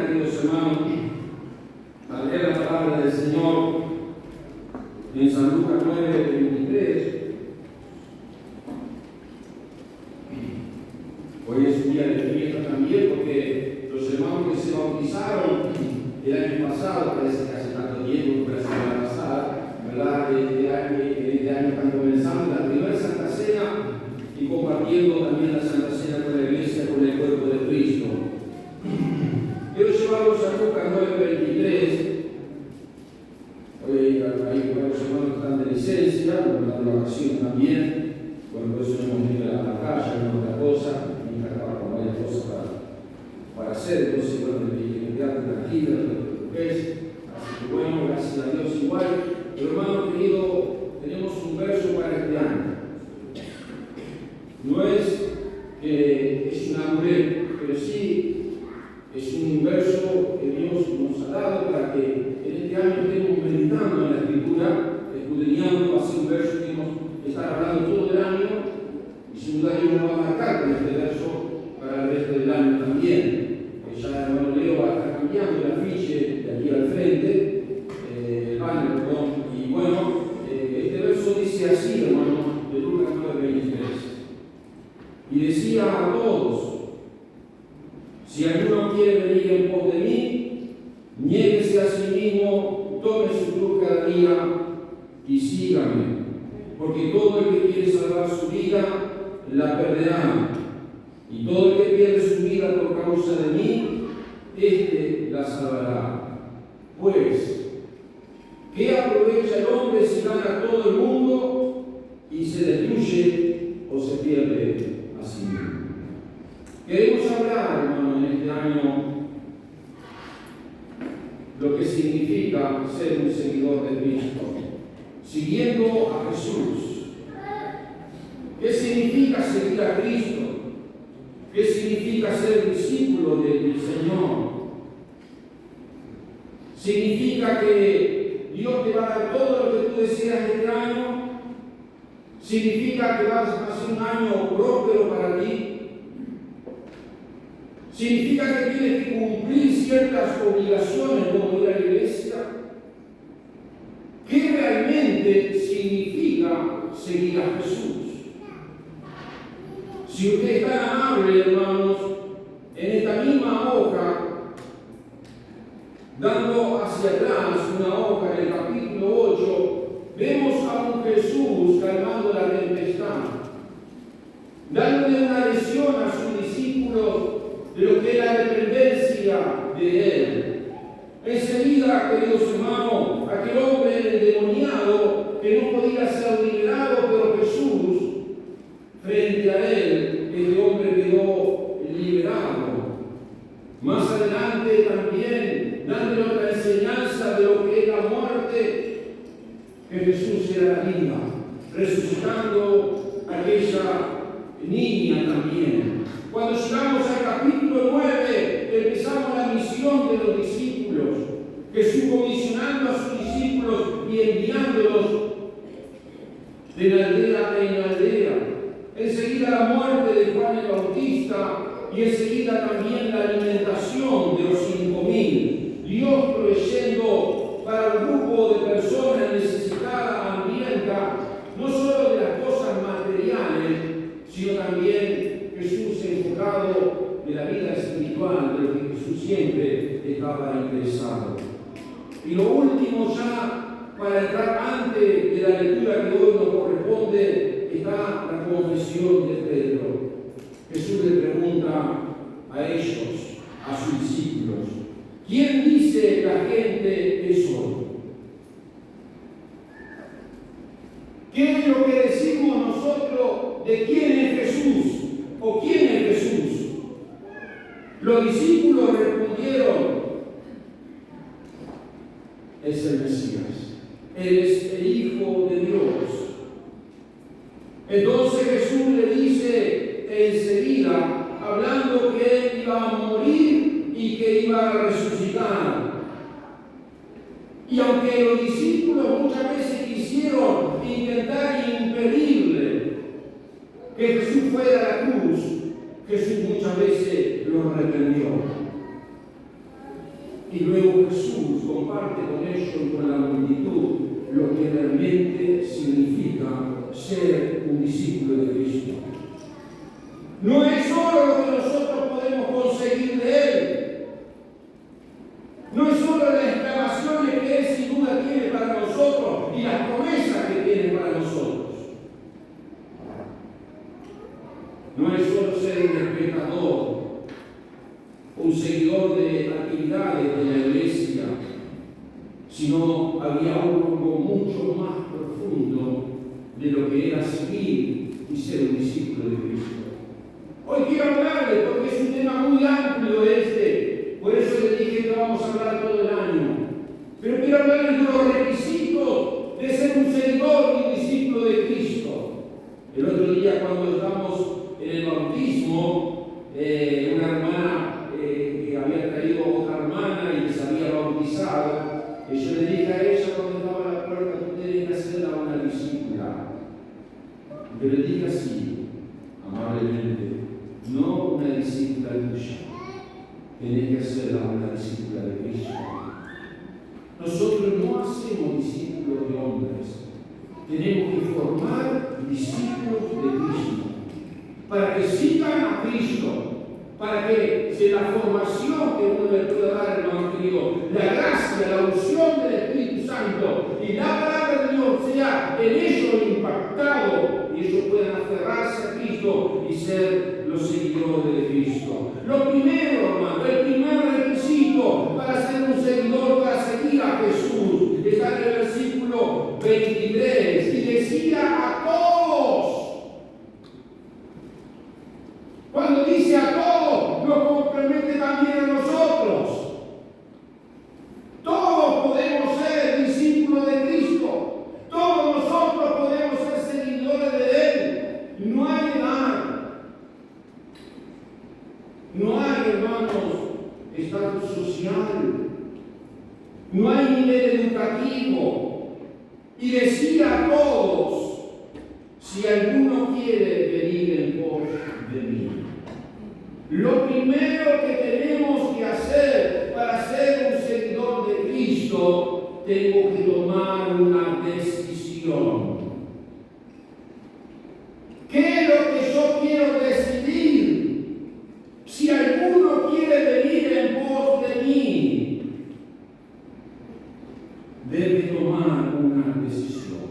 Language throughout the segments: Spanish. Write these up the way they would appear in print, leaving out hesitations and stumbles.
queridos hermanos, al leer la palabra del Señor en San Lucas 9:23. Hoy es un día de fiesta también, porque los hermanos que se bautizaron el año pasado, parece que hace tanto tiempo, pero la semana pasada, ¿verdad? Este año están comenzando la primera Santa Cena y compartiendo también la Santa Cena con la Iglesia, con el cuerpo de Cristo. Quiero llevarlos a Lucas 9:23. Hoy hay varios hermanos que están de licencia, están de vacaciones también. Bueno, por eso hemos venido a la calle, no otra cosa. Mi hija acaba con varias cosas para hacer, entonces, bueno, me quedaron tranquilos, lo que es. Así que bueno, gracias a Dios igual. Pero hermano querido, tenemos un verso para este año. No es que es un amuleto, pero sí es un verso que Dios nos ha dado para que en este año estemos meditando en la Escritura, escudriñando. Va a ser un verso que vamos a estar hablando todo el año, y sin duda Dios nos va a marcar con este verso para el resto del año también. Ya el hermano Leo va a estar cambiando el afiche de aquí al frente, el banner, perdón. Y bueno, este verso dice así, hermano, de Lucas 9:23. Y decía a todos: si alguno quiere venir en pos de mí, niéguese a sí mismo, tome su cruz cada día y sígame. Porque todo el que quiere salvar su vida, la perderá. Y todo el que pierde su vida por causa de mí, éste la salvará. Pues, ¿qué aprovecha el hombre si gana todo el mundo y se destruye o se pierde a sí mismo? Queremos hablar, hermano, en este año lo que significa ser un seguidor de Cristo, siguiendo a Jesús. ¿Qué significa seguir a Cristo? ¿Qué significa ser discípulo del Señor? ¿Significa que Dios te va a dar todo lo que tú deseas este año? ¿Significa que vas a ser un año próspero para ti? ¿Significa que tienes que cumplir ciertas obligaciones como ir a la iglesia? ¿Qué realmente significa seguir a Jesús? Si usted es tan amable, hermanos, en esta misma hoja, dando hacia atrás una hoja en el capítulo 8, vemos a un Jesús calmando la tempestad, dándole una lección a sus discípulos de lo que es la dependencia de Él. Enseguida, queridos hermanos, aquel hombre endemoniado que no podía ser liberado, pero Jesús, frente a él, este hombre quedó liberado. Más adelante también, dándole otra enseñanza de lo que es la muerte, que Jesús era la vida, resucitando a aquella niña también. Cuando llegamos al capítulo 9, empezamos la misión de los discípulos. Jesús comisionando a sus discípulos y enviándolos de aldea en aldea. Enseguida la muerte de Juan el Bautista y enseguida también la alimentación de los 5.000. Dios proveyendo para un grupo de personas necesitadas, hambrientas, no solo de las cosas materiales, sino también Jesús enfocado de la vida espiritual, de lo que Jesús siempre estaba interesado. Y lo último ya, para entrar antes de la lectura que hoy nos corresponde, está la confesión de Pedro. Jesús le pregunta a ellos, a sus discípulos: ¿quién dice la gente que soy? ¿Qué es lo que decimos nosotros de quién es Jesús o quién es Jesús? Los discípulos respondieron: es el Mesías, Él es el Hijo de Dios. Entonces Jesús le dice enseguida, hablando que Él iba a morir y que iba a resucitar. Y aunque los discípulos muchas veces quisieron intentar impedirle que Jesús fuera a la cruz, Jesús muchas veces lo reprendió. Y luego Jesús comparte con ellos y con la multitud lo que realmente significa ser un discípulo de Cristo. No es solo lo que nosotros podemos conseguir de Él. No es solo las exclamaciones que Él sin duda tiene para nosotros y las promesas que tiene para nosotros. No es solo ser un espectador, un seguidor de actividades de la iglesia, sino había algo mucho más profundo de lo que era seguir y ser un discípulo de Cristo. Hoy quiero hablarles porque es un tema muy amplio por eso les dije que vamos a hablar todo el año. Pero quiero hablarles de los requisitos de ser un seguidor y un discípulo de Cristo. El otro día cuando estamos en el bautismo, una hermana que había traído otra hermana y les había bautizado, y yo le dije a ella cuando estaba a la puerta: tú tienes que hacerla una discípula. Yo le dije así, amablemente: no una discípula tuya, tienes que hacerla una discípula de Cristo. Nosotros no hacemos discípulos de hombres, tenemos que formar discípulos de Cristo, para que sigan a Cristo, para que si la formación que uno le pueda dar al Evangelio, la gracia, la unción del Espíritu Santo y la palabra de Dios sea en ellos impactado y ellos puedan aferrarse a Cristo y ser los seguidores de Cristo. Lo primero, hermano, el primer requisito para ser un seguidor, para seguir a Jesús, está en el versículo 23 y decía a todos. Cuando dice a todos, nos compromete también a nosotros. Todos podemos ser discípulos de Cristo. Todos nosotros podemos ser seguidores de Él. No hay edad. No hay, hermanos, estatus social. No hay nivel educativo. Y decía a todos: si alguno quiere venir en pos de mí. Lo primero que tenemos que hacer para ser un seguidor de Cristo, tengo que tomar una decisión. ¿Qué es lo que yo quiero decidir? Si alguno quiere venir en pos de mí, debe tomar una decisión.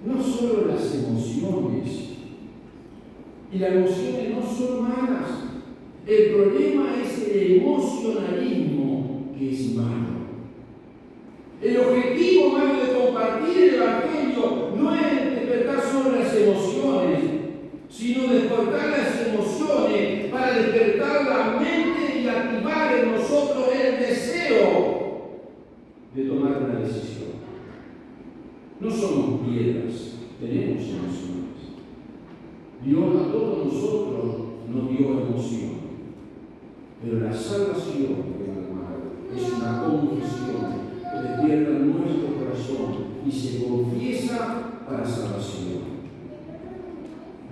No solo las emociones, y las emociones no son malas. El problema es el emocionalismo, que es malo. El objetivo, hermano, de compartir el Evangelio no es despertar solo las emociones, sino despertar las emociones para despertar la mente y activar en nosotros el deseo de tomar una decisión. No somos piedras, tenemos emociones. Dios a todos nosotros nos dio emoción, pero la salvación, hermano, es una confesión que despierta nuestro corazón y se confiesa para salvación.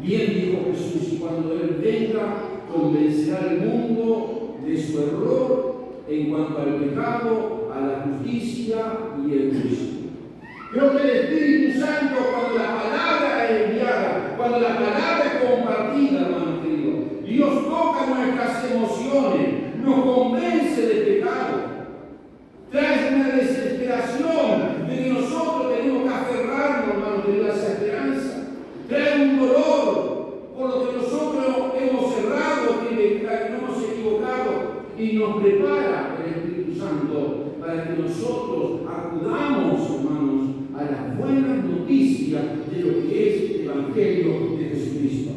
Bien dijo Jesús: y cuando Él venga, convencerá al mundo de su error en cuanto al pecado, a la justicia y el juicio. Creo que el Espíritu Santo, cuando la palabra es enviada, cuando la palabra es compartida, hermano querido, Dios toca nuestras emociones, nos convence de pecado, trae una desesperación de que nosotros tenemos que aferrarnos, hermano querido, a esa esperanza, trae un dolor por lo que nosotros hemos errado, que nos hemos equivocado, y nos prepara el Espíritu Santo para que nosotros acudamos, hermanos, a las buenas noticias de lo que es el Evangelio de Jesucristo.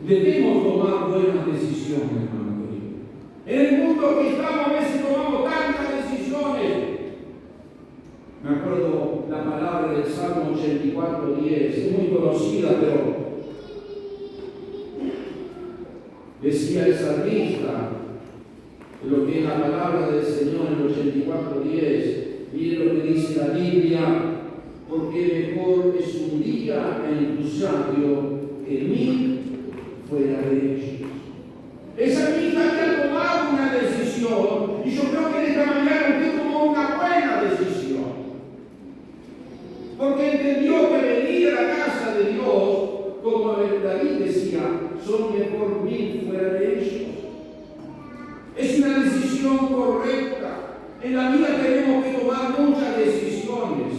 Debemos tomar buenas decisiones, hermano querido. En el mundo que estamos, a veces tomamos tantas decisiones. Me acuerdo la palabra del Salmo 84:10, es muy conocida, pero decía el salmista, lo que es la palabra del Señor en el 84:10, y lo que dice la Biblia: porque mejor es un día en tu sabio que 1000 fuera de ellos. Esa misma había tomado una decisión. decisión correcta. En la vida tenemos que tomar muchas decisiones.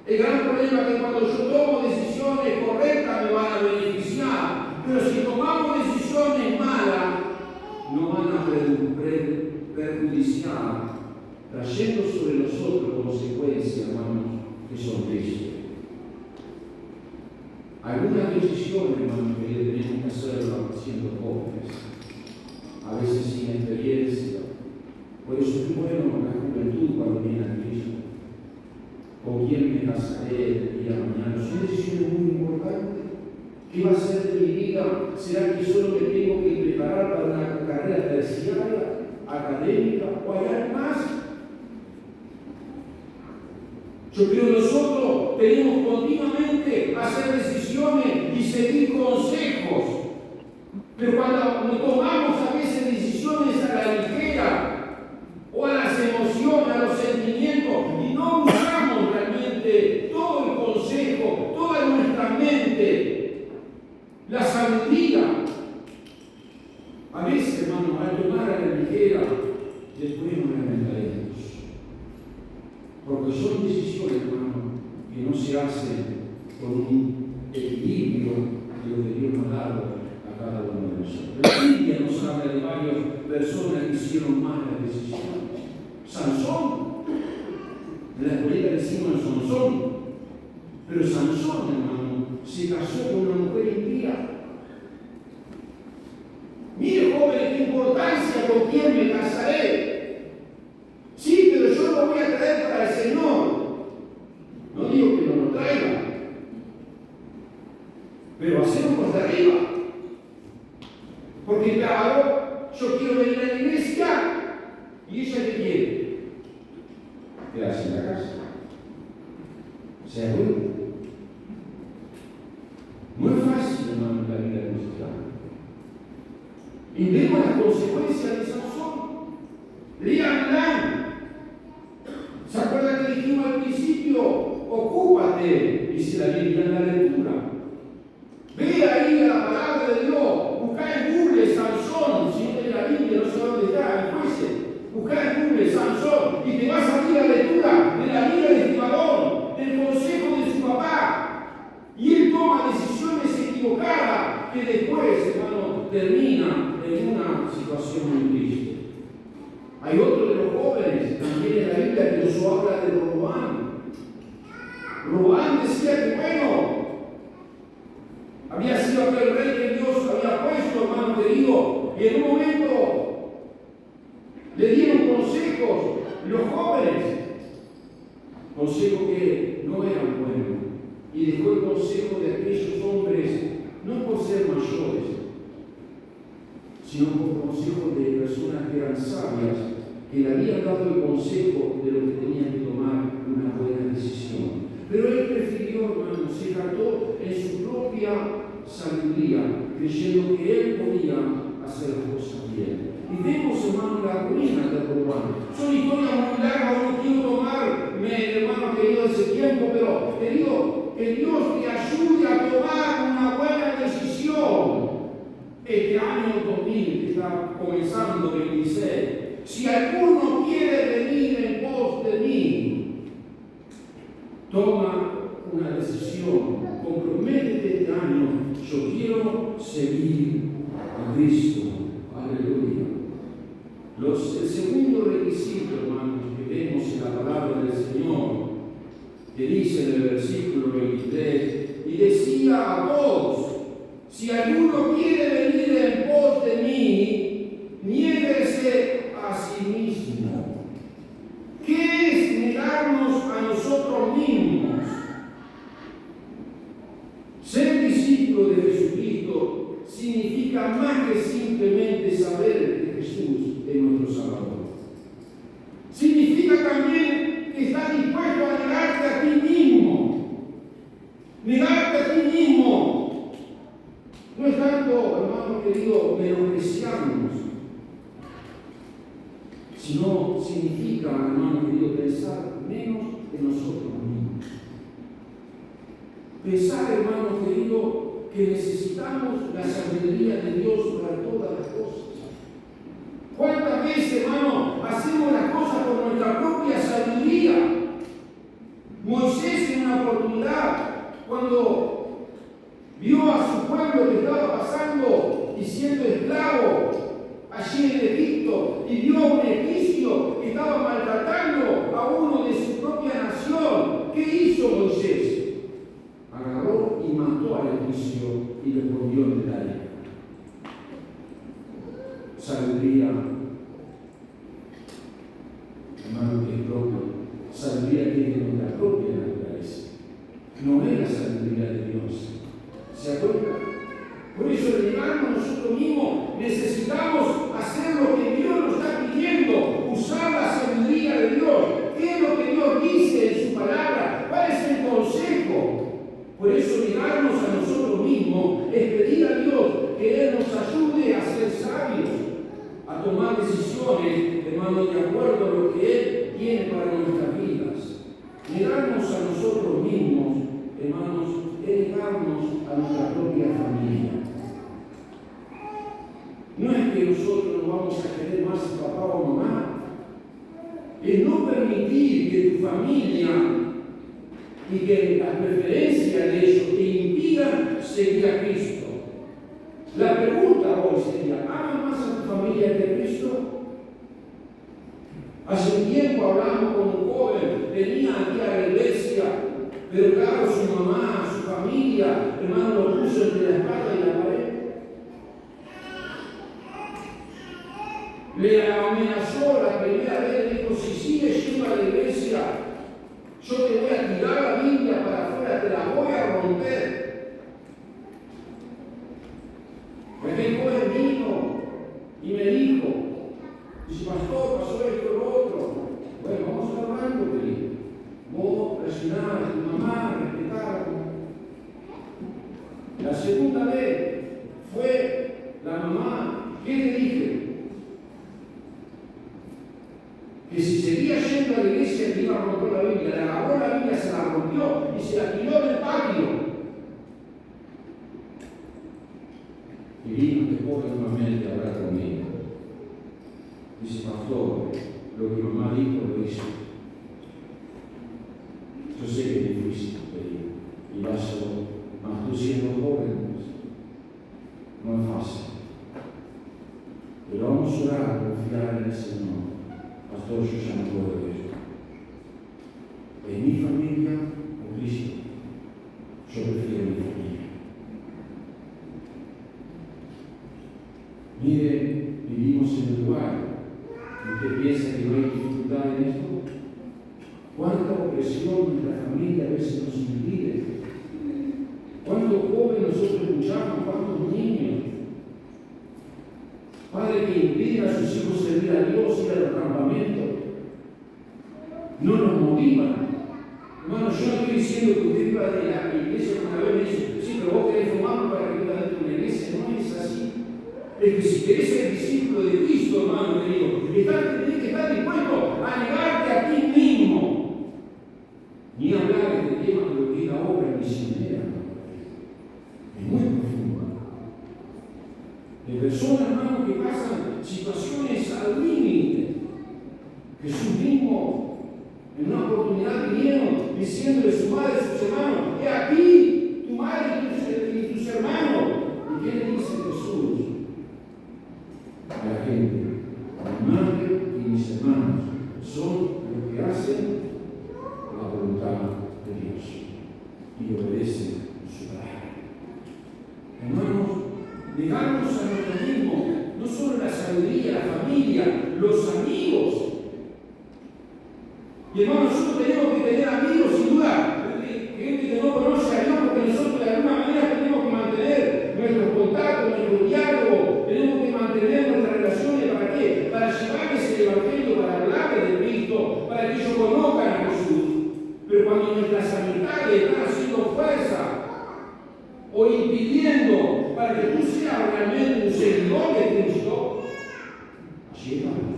El gran problema es que cuando yo tomo decisiones correctas me van a beneficiar, pero si tomamos decisiones malas, nos van a perjudiciar, trayendo sobre nosotros consecuencias, hermanos, que son tristes. Algunas decisiones, hermanos, que tenemos que hacerlas siendo jóvenes, a veces sin experiencia. Por eso es bueno la juventud cuando viene a Cristo. ¿Con quién me casaré el día de mañana? Son decisiones muy importantes. ¿Qué va a ser de mi vida? ¿Será que solo me tengo que preparar para una carrera terciaria, académica o hay algo más? Yo creo que nosotros tenemos continuamente hacer decisiones y seguir consejos. Pero cuando tomamos a veces decisiones a la ligera, o a las emociones, a los sentimientos, y no usamos realmente todo el consejo, toda nuestra mente, la sabiduría. A veces, hermano, al tomar a la ligera, después nos lamentaremos. Porque son decisiones, hermano, que no se hacen con un equilibrio de lo que Dios nos ha dado a cada uno de nosotros. La Biblia nos habla de varias personas que hicieron malas decisiones. Sansón, en la escuela decimos Sansón, pero Sansón, hermano, se casó con una mujer impía. Mire, joven, qué importancia, con quién me casaré. Sí, pero yo lo voy a traer para el Señor. No digo que no lo traiga, pero hacemos de arriba. Porque claro, yo quiero venir a la iglesia y ella qué quiere. Quedarse en la casa. ¿Se acuerda? No es fácil, hermano, la vida cristiana. Y vemos las consecuencias de Sansón. Leanla. ¿Se acuerdan que dijimos al principio? Ocúpate, dice la Biblia en la lectura. Ve ahí la palabra de Dios. Busca en Google Sansón. Si no tiene la Biblia, no sé dónde está, en Jueces. Busca en Google Sansón y te vas a abrir la lectura de la vida de este varón, del consejo de su papá. Y él toma decisiones equivocadas que después, hermano, termina en una situación muy triste. Hay otro de los jóvenes también en la Biblia que nos habla de Roboam. Roboam decía que bueno, había sido aquel rey que Dios había puesto, hermano querido, y en un momento le dieron consejos los jóvenes, consejos que no eran buenos, y dejó el consejo de aquellos hombres, no por ser mayores, sino por consejos de personas que eran sabias, que le habían dado el consejo de lo que tenían que tomar una buena decisión. Pero él prefirió, hermano, se trató en su propia sabiduría, creyendo que él podía hacer las cosas bien. Y vemos, hermano, la ruina de Roboam. Son historias muy largas, no quiero tomarme, hermano querido, ese tiempo, pero querido, que Dios te ayude a tomar una buena decisión. Este año 2000 que está comenzando, 26. Si alguno quiere venir en pos de mí, toma una decisión, comprométete este año. Yo quiero seguir a Cristo. Aleluya. El segundo requisito, hermanos, que vemos en la palabra del Señor, que dice en el versículo 23, y decía a todos: si alguno quiere venir en pos de mí, niéguese a sí mismo. ¿Qué es negarnos a nosotros mismos? Ser discípulo de Jesucristo significa más que simplemente saber que Jesús es nuestro Salvador. Significa también que estás dispuesto a negarte a ti mismo. Negarte a ti mismo. No es tanto, hermano querido, menospreciarnos, sino significa, hermano querido, pensar menos en nosotros mismos. Pensar, hermano querido, que necesitamos la sabiduría de Dios para todas las cosas. ¿Cuántas veces, hermano, sabiduría. Moisés en una oportunidad, cuando vio a su pueblo que estaba pasando y siendo esclavo allí en Egipto, y vio a un egipcio que estaba maltratando a uno de su propia nación, ¿qué hizo Moisés? Agarró y mató al egipcio y lo escondió en la arena. Sabiduría, hermano, que es propio. Sabiduría tiene nuestra propia naturaleza. No es la sabiduría de Dios. ¿Se acuerdan? Por eso, llegarnos nosotros mismos, necesitamos hacer lo que Dios nos está pidiendo, usar la sabiduría de Dios. ¿Qué es lo que Dios dice en su palabra? ¿Cuál es el consejo? Por eso, llegarnos a nosotros mismos es pedir a Dios que Él nos ayude a ser sabios, a tomar decisiones, hermanos, de acuerdo a lo que Él tiene para nuestras vidas. Negarnos a nosotros mismos, hermanos, es negarnos a nuestra propia familia. No es que nosotros nos vamos a querer más a papá o mamá, es no permitir que tu familia y que las preferencias de ellos te impidan seguir a Cristo. La pregunta hoy sería, ¿amas más a tu familia que a Cristo? Hace un tiempo hablamos con un joven, venía aquí a la iglesia, pero claro, su mamá, su familia, hermano, lo puso entre la espada y la pared. Le amenazó la primera vez, le dijo, si sigues yendo a la iglesia, yo te voy a tirar la Biblia para afuera, te la voy a romper. Aquel joven vino y me dijo, dice, pastor, pasó esto, lo otro. Bueno, vamos a estar hablando, le dije. Vos presionás a tu mamá, respetar. La segunda vez fue la mamá. ¿Qué le dije? Que si seguía yendo a la iglesia que iba a romper la Biblia, le agarró la Biblia, se la rompió y se la tiró del patio. Y vino este joven nuevamente a hablar conmigo. Dice, pastor, lo que mamá dijo lo hizo. Yo sé que es difícil pedir y vas solo, mas tú siendo joven, no es fácil. Pero vamos a orar, a confiar en el Señor. Pastor, yo ya no puedo ver esto. ¿Es mi familia o Cristo? Yo prefiero mi familia. Mire, vivimos en un lugar. ¿Usted piensa que no hay dificultad en esto? ¿Cuánta opresión nuestra familia a veces nos impide? ¿Cuántos jóvenes nosotros escuchamos? ¿Cuántos niños? Padres que impiden a sus hijos servir a Dios, ir a los campamentos. No nos motivan. Hermano, yo no estoy diciendo que usted iba de la iglesia una vez me dice, sí, pero vos querés formarlo para que viva dentro de una iglesia. No es así. Es que si querés ser discípulo de Cristo, hermano, te digo, tenés que estar dispuesto a negarte a ti mismo. Ni hablar de este tema de lo que es la obra misionera. Es muy profundo. De personas, hermano, que pasan situaciones al límite. Jesús mismo, en una oportunidad vinieron diciéndole a su madre y a sus hermanos, he aquí tu madre y tus hermanos. ¿Y qué le dice Jesús a la gente? Mi madre y mis hermanos son los que hacen la voluntad de Dios y obedecen su palabra. Hermanos, negarnos a nosotros mismos, no solo la sabiduría, la familia, los amigos. Y hermanos, nosotros tenemos que tener amigos, sin duda, gente que no conoce a Dios, porque nosotros de alguna manera tenemos que mantener nuestros contactos, nuestro diálogo, tenemos que mantener nuestras relaciones. ¿Para qué? Para llevarles el Evangelio, para hablarles de Cristo, para que ellos conozcan a Jesús. Pero cuando nuestras amistades están haciendo fuerza o impidiendo para que tú seas realmente un seguidor de Cristo, llévalo.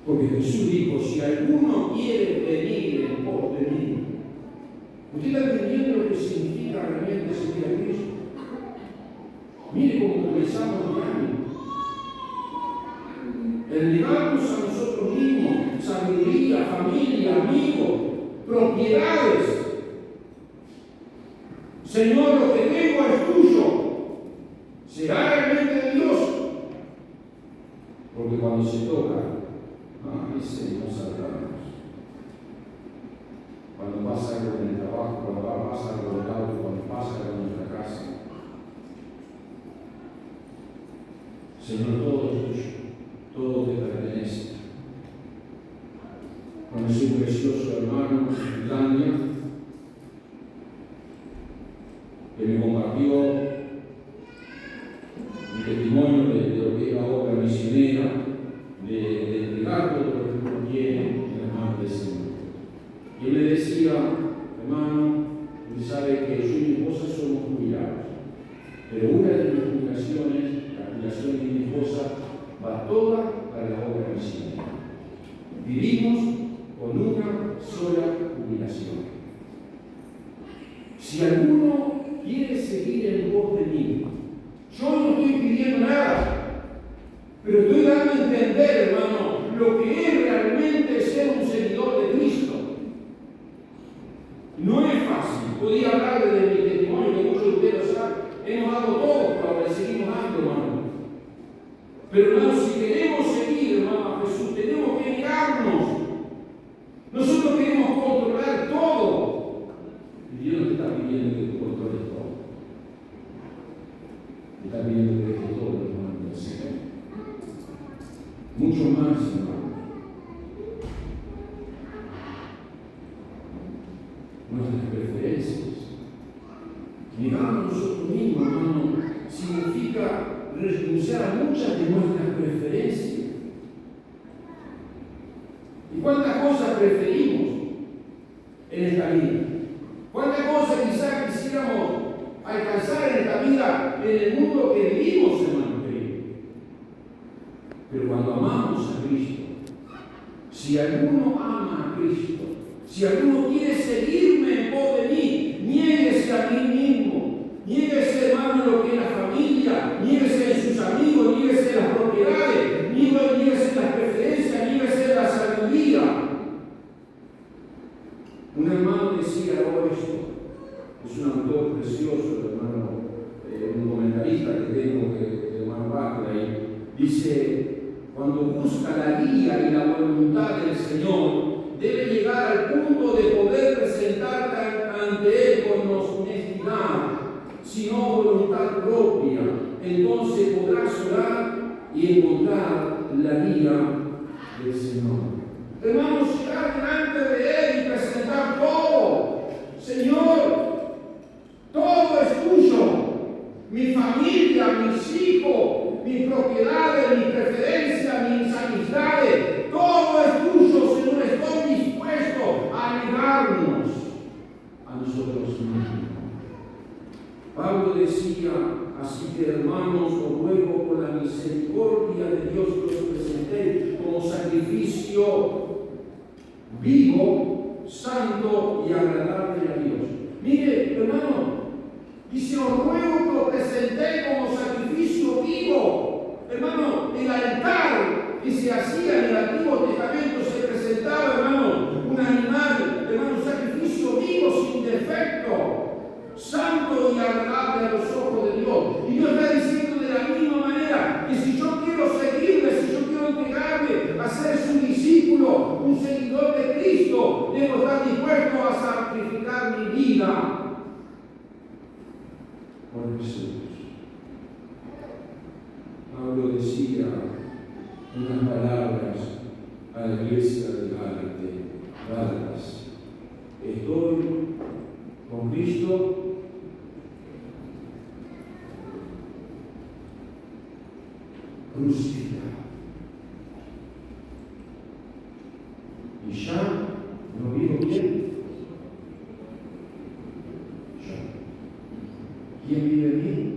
Porque Jesús dijo, si alguno quiere venir en pos de mí, ¿usted está entendiendo lo que significa realmente seguir a Cristo? Mire cómo comenzamos el año. El negarnos a nosotros mismos, sabiduría, familia, amigos, propiedades. Señor, lo que tengo es tuyo. ¿Será realmente de Dios? Porque cuando se toca, ay Señor, salvamos. Cuando pasa algo en el trabajo, cuando pasa algo en el auto, cuando pasa algo en nuestra casa. Señor, todo es tuyo, todo te pertenece. Conocí un precioso hermano en Finlandia que me compartió un testimonio de lo que es la obra misionera, de entregar todo lo que uno tiene en las manos del Señor. Y él me decía, hermano, usted sabe que yo y mi esposa somos jubilados, pero una de mis jubilaciones, la jubilación de mi esposa, va toda para la obra misionera. Vivimos con una sola jubilación. Si alguno quiere seguir en pos de mí, yo no estoy pidiendo nada, pero estoy dando a entender, hermano, lo que es realmente ser un seguidor de Cristo. No es fácil. Podía hablar de mi testimonio, que muchos de ustedes lo saben. Hemos dado todo por ahora y seguimos dando, hermano. Pero, hermano, si queremos seguir, hermano, a Jesús, tenemos que negarnos. Nosotros queremos controlar todo. Y Dios no te está pidiendo que tú controles todo. Te está pidiendo que dejes todo, hermano, del Señor. Mucho más, hermano. Nuestras preferencias. Negarnos nosotros mismos, hermano, significa renunciar a muchas de nuestras preferencias. ¿Y cuántas cosas preferimos en esta vida? ¿Cuántas cosas quizás quisiéramos alcanzar en esta vida, en el mundo que vivimos, hermano querido? Pero cuando amamos a Cristo, si alguno ama a Cristo, si alguno quiere seguirme en pos de mí, niéguese a mí mismo, niéguese, hermano, en lo que es la familia, niéguese en sus amigos, niéguese en las propiedades, niéguese en las preferencias, niéguese en la sabiduría. Un hermano decía esto, es un autor precioso, hermano, un comentarista que tengo, el hermano Barclay, dice: cuando busca la guía y la voluntad del Señor, debe llegar al punto de poder presentarte ante Él con honestidad, sino voluntad propia. Entonces podrás orar y encontrar la guía del Señor. Hermanos, llegar delante de Él y presentar todo. Señor, todo es tuyo. Mi familia, mis hijos, mis propiedades, mis preferencias, mis amistades, todo es tuyo, Señor. Estoy dispuesto a negarnos a nosotros mismos. Pablo decía: así que, hermanos, os ruego por la misericordia de Dios que os presentéis como sacrificio vivo, santo y agradable a Dios. Mire, hermano, dice: os ruego que os presentéis como sacrificio vivo. Hermano, el altar que se hacía en el Antiguo Testamento se presentaba, hermano, un animal, hermano, un sacrificio vivo, sin defecto, santo y agradable a los ojos de Dios. Y Dios está diciendo de la misma manera que si yo quiero seguirle, si yo quiero entregarme a ser su discípulo, un seguidor de Cristo, debo estar dispuesto a sacrificar mi vida por Jesús. Pablo decía unas palabras a la iglesia de Gálatas: estoy con Cristo crucificado. Y ya no vivo bien. ¿Quién vive en mí?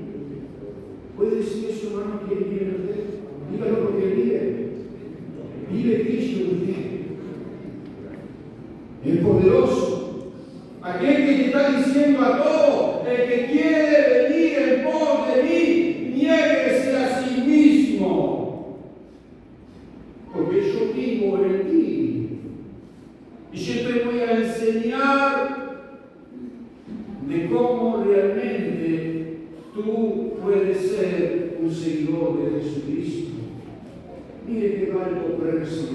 ¿Puede decir eso, hermano? ¿Quién vive en usted? Dígalo, porque vive. Vive Cristo en usted. El poderoso. Aquel que te está diciendo a todos: el que quiere venir en pos de mí, niéguese a sí mismo. Porque yo vivo en ti. Y yo te voy a enseñar de cómo realmente tú puedes ser un seguidor de Jesucristo. Mire qué alto precio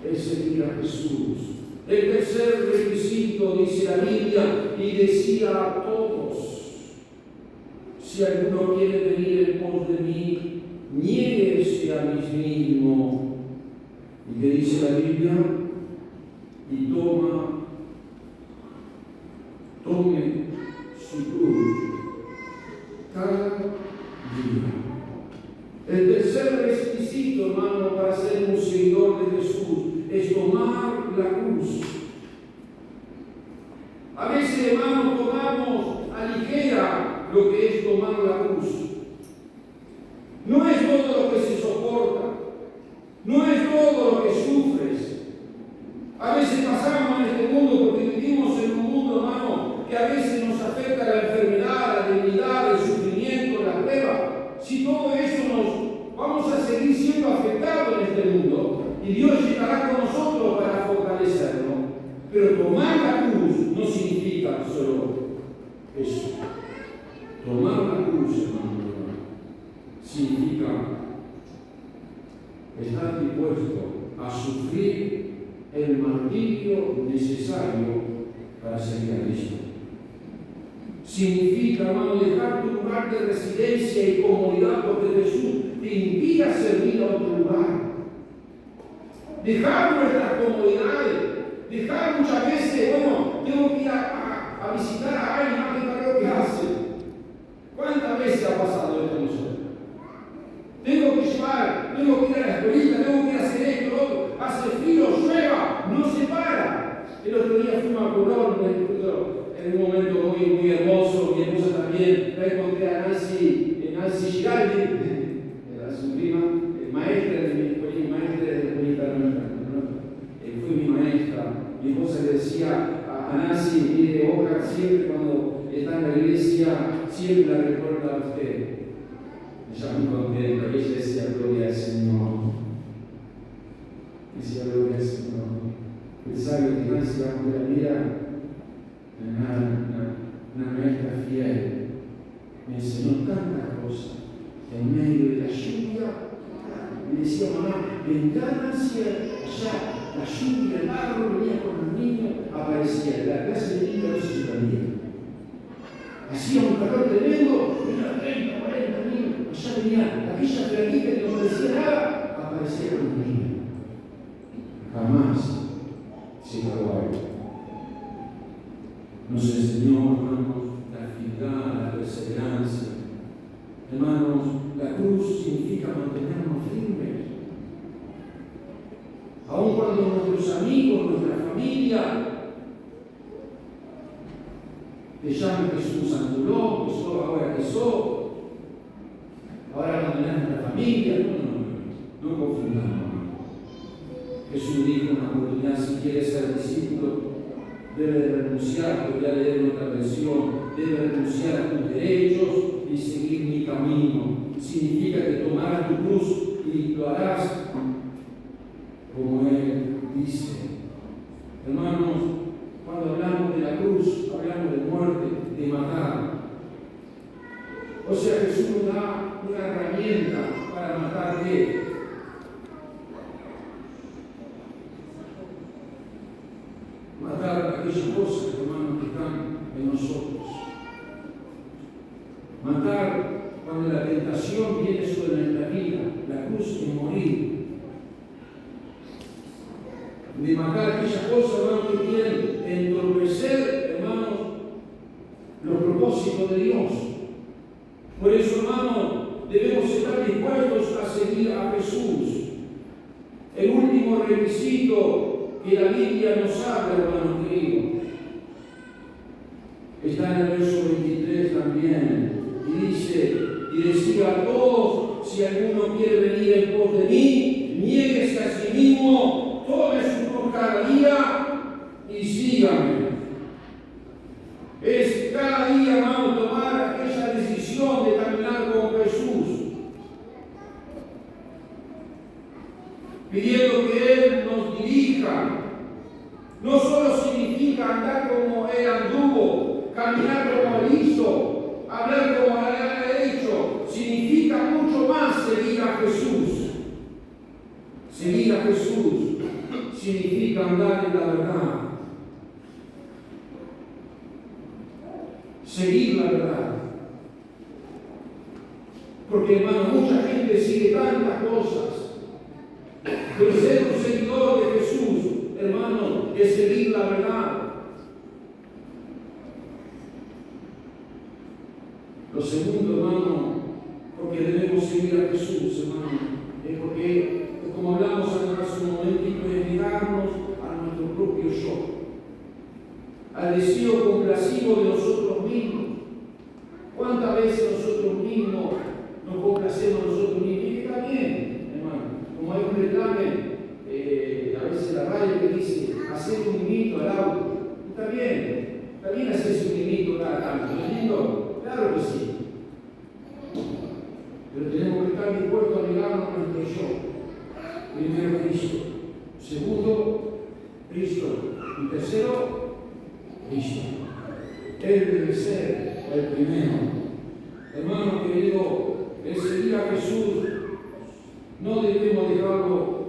es seguir a Jesús. El tercer requisito, dice la Biblia, y decía a todos: si alguno quiere venir en pos de mí, niéguese a sí mismo. ¿Y qué dice la Biblia? Y tome su cruz cada día. El tercer requisito, hermano, para ser un seguidor de Jesús es tomar la cruz. A veces, hermano, tomamos a ligera lo que es tomar la cruz. No es todo lo que se soporta, no es todo lo que sufres. A veces pasamos en este mundo porque vivimos en un mundo, hermano, que a veces nos afecta la enfermedad, la debilidad, el sufrimiento, la prueba. Si todo eso vamos a seguir siendo afectados en este mundo, y Dios llegará con nosotros para fortalecernos. Pero tomar la cruz no significa solo eso. Tomar la cruz, hermano, significa estar dispuesto a sufrir el martirio necesario para seguir a Cristo. Significa, hermano, dejar tu lugar de residencia y comodidad porque Jesús te invita a servir a otro lugar. Dejar nuestras comodidades, dejar muchas veces, tengo que ir a visitar a alguien, a ver qué hace. ¿Cuántas veces ha pasado esto nosotros? Tengo que llevar, tengo que ir a la escuelita, tengo que ir a hacer esto, lo otro. Hace frío, llueva, no se para. El otro día fuimos a Colón, en un momento muy hermoso. Mi esposa también, la encontré a Nancy Giraldi, era su prima, maestra de mi escuela, maestra de la escuelita nuestra. Fue mi maestra. Mi esposa le decía a Nancy, mire, ojalá siempre cuando está en la iglesia, siempre la recuerda a usted. Ella muy contenta, y ella decía: gloria al Señor. Decía: gloria al Señor. El sabio que Nancy va a la vida, una maestra fiel, me enseñó tantas cosas en medio de la lluvia. Me decía: mamá, vendrá Nancy allá, la lluvia, el barro, venía con los niños, aparecía. La clase de niños no se suspendía. Hacía un calor tremendo, venía 30, 40 niños. Allá venía aquella flaquita que no decía nada, aparecía con los niños. Jamás se acabó algo. Nos enseñó, hermanos, la fidelidad, la perseverancia. Hermanos, la cruz significa mantenernos firmes. Aun cuando nuestros amigos, nuestra familia te llaman que sos un santo loco, que sos ahora que sos, ahora abandonaste la familia. No confundamos. Jesús dijo en una oportunidad: si quieres ser discípulo, debe renunciar, voy a leer en otra versión, debe renunciar a tus derechos y seguir mi camino. Significa que tomarás tu cruz y lo harás como Él dice. Hermanos, cuando hablamos de la cruz, hablamos de muerte, de matar. O sea, Jesús nos da una herramienta para matar qué. Matar aquellas cosas, hermanos, que están en nosotros. Matar cuando la tentación viene sobre nuestra vida, la cruz es morir. De matar aquellas cosas, hermanos, que quieren entorpecer, hermanos, los propósitos de Dios. Por eso, hermanos, debemos estar dispuestos a seguir a Jesús. El último requisito que la Biblia nos habla, hermanos queridos, está en el verso 23 también, y dice: y decía a todos: si alguno quiere venir en pos de mí, niéguese a sí mismo, tome su cruz cada día y sígame. Es cada día, hermano, tomar aquella decisión de caminar con Jesús, pidiendo que Él nos dirija, No solo significa andar como él anduvo, caminar como él hizo, hablar como él ha hecho. Significa mucho más seguir a Jesús. Seguir a Jesús significa andar en la verdad. Seguir la verdad. Porque, hermano, mucha gente sigue tantas cosas. Pero ser un seguidor de Jesús, hermano, es seguir la verdad. Lo segundo, hermano, porque debemos seguir a Jesús, hermano, es porque, como hablamos hace un momentito, es negarnos a nuestro propio yo, al deseo complacido de nosotros mismos. ¿Cuántas veces nosotros mismos nos complacemos nosotros mismos? Y está bien, hermano, como hay un reclame, a veces la radio que dice, hacer un mimito al auto. Está bien hacer un mimito al auto, ¿me entiendo? Claro que sí. Pero tenemos que estar dispuestos a negarnos a nuestro yo. Primero, Cristo. Segundo, Cristo. Y tercero, Cristo. Él debe ser el primero. Hermano querido, el seguir a Jesús no debemos dejarlo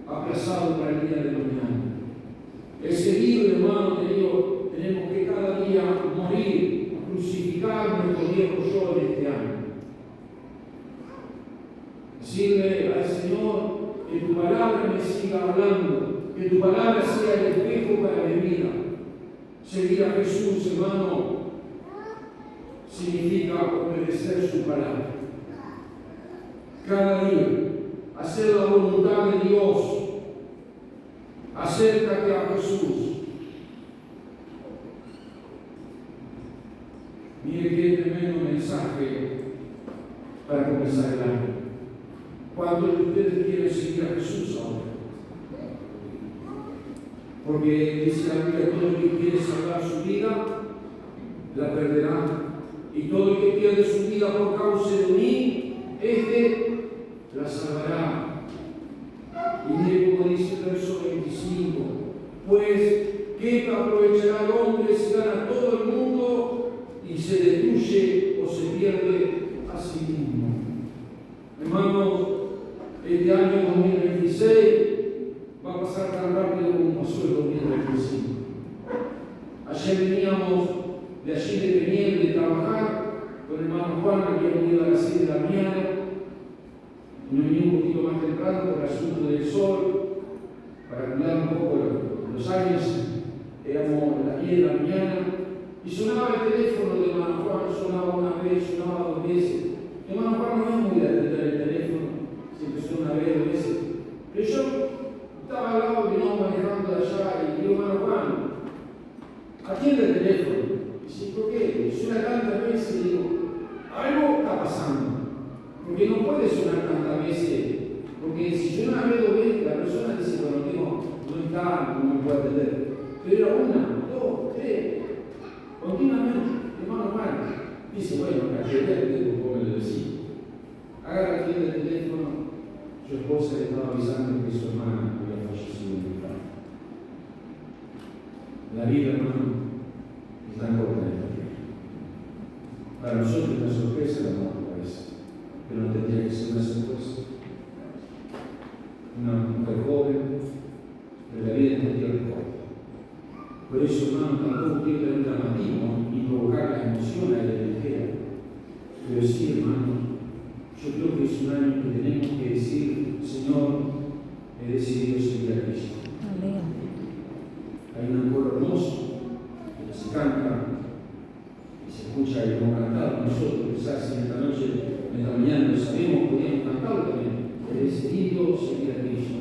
aplazado para el día de mañana. El seguir, hermano querido, tenemos que cada día morir, crucificar nuestro viejo yo en este año. Decirle al Señor que tu palabra me siga hablando, que tu palabra sea el espejo para mi vida. Seguir a Jesús, hermano, significa obedecer su palabra. Cada día, hacer la voluntad de Dios. Acércate a Jesús. Mire qué tremendo mensaje para comenzar el año. ¿Cuántos de ustedes quieren seguir a Jesús ahora? Porque dice la Biblia, todo el que quiere salvar su vida, la perderá. Y todo el que pierde su vida por causa de mí, este la salvará. Y mire como dice el verso 25, pues, ¿qué aprovechará el hombre si gana todo el mundo y se destruye o se pierde a sí mismo? Hermanos, este año 2026 va a pasar tan rápido como pasó el 2025. Ayer veníamos de allí de venir de trabajar con el hermano Juan, que había venido a las 6 de la mañana, y nos venía un poquito más temprano por el asunto del sol, para cuidar un poco los años. Éramos a las 10 de la mañana y sonaba el teléfono del hermano Juan, sonaba una vez, sonaba dos veces. El hermano Juan no es muy de atender el teléfono, siempre suena una vez, dos veces. Pero yo estaba al lado de no manejando de allá y digo, hermano Juan, atiende el teléfono. Y dice, ¿por qué? Suena tantas veces y digo, algo está pasando. Porque no puede sonar tantas veces. Porque si yo una vez lo veo, la persona dice, bueno, no está, no me puede atender. Pero era una, dos, tres, continuamente. Hermano Juan dice, bueno, atiende, como le decía. Agarra aquí el teléfono. Su esposa le estaba avisando que su hermana había fallecido en el carro. La vida, hermano, está corta en esta tierra. Para nosotros es una sorpresa la muerte parece, pero no tendría que ser una sorpresa. Una mujer joven, pero la vida en esta tierra es corta. Por eso, hermano, tampoco quiero tener un dramatismo y provocar la emoción a la ligera. Pero sí, hermano, yo creo que es un año que tenemos que decir, Señor, he decidido seguir a Cristo. Amén. Hay un coro hermoso que se canta y se escucha y lo hemos cantado nosotros, quizás en esta noche, en esta mañana, lo sabemos, podíamos cantarlo también. He decidido seguir a Cristo.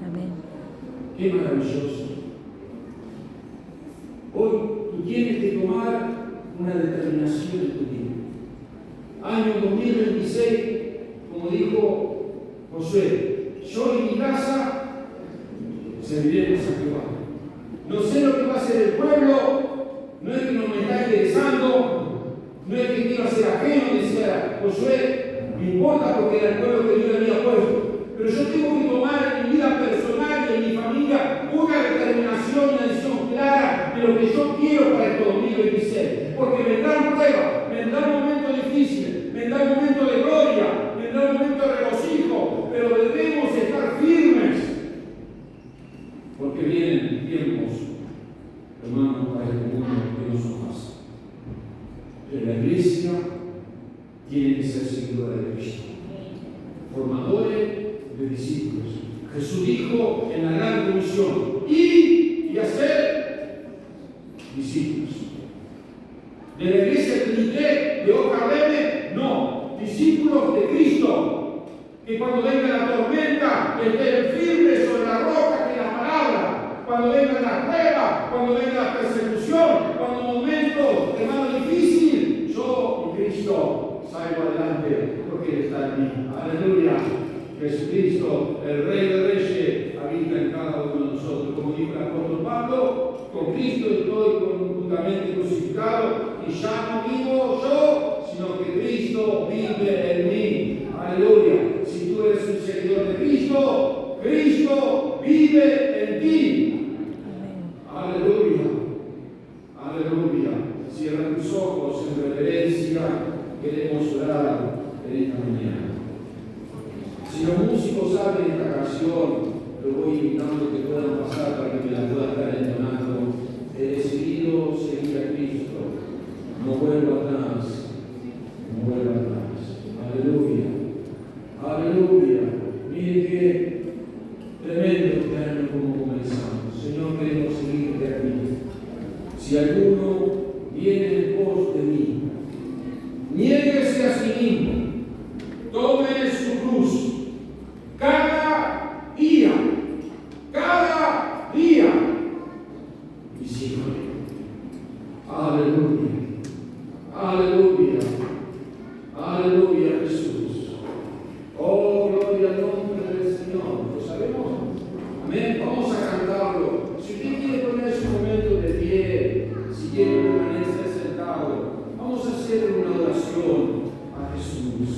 Amén. Qué maravilloso. Hoy tú tienes que tomar una determinación en tu vida. Año 2026, como dijo Josué, yo y mi casa serviremos a Jehová. No sé lo que va a hacer el pueblo, no es que no me está interesando, no es que quiero ser ajeno, decía Josué, me importa porque era el pueblo que Dios le había puesto. Pero yo tengo que tomar en mi vida personal y en mi familia una determinación en lo que yo quiero para este 2026. Porque vendrán pruebas, vendrán momentos difíciles, vendrán momentos de gloria, vendrán momentos de regocijo, pero debemos estar firmes. Porque vienen tiempos, hermanos, para este mundo que no son fáciles. Pero la iglesia tiene que ser seguidora de Cristo, formadores de discípulos. Jesús dijo en la gran comisión: ir y hacer discípulos. De la iglesia Trinité de Ocardeme, no, discípulos de Cristo, que cuando venga la tormenta estén firmes sobre la roca que es la palabra. Cuando venga la prueba, cuando venga la persecución, cuando un momento, hermano, difícil, yo y Cristo salgo adelante porque Él está en mí. Aleluya. Jesucristo, el Rey de Reyes, habita en cada uno de nosotros. Como dijo el apóstol Pablo, con Cristo estoy conjuntamente crucificado y ya no vivo yo, sino que Cristo vive en mí. Aleluya. Si tú eres un seguidor de Cristo, Cristo vive en ti. Aleluya. Aleluya. Cierra tus ojos en reverencia. Queremos orar en esta mañana. Si los músicos saben esta canción, lo voy invitando que puedan pasar para que me la puedan estar entonando. He decidido seguir a Cristo. No vuelvo atrás. No vuelvo atrás. Aleluya. Aleluya. Mire que tremendo este año como comenzamos. Señor, queremos seguirte a ti. Si alguno viene en pos de mí, niéguese a sí mismo, tome su cruz. Cada día, y sígueme. Aleluya, aleluya, aleluya, Jesús. Oh, gloria al nombre del Señor. ¿Lo sabemos? Amén. Vamos a cantarlo. Si usted quiere poner su momento de pie, si quiere permanecer sentado, vamos a hacer una oración a Jesús.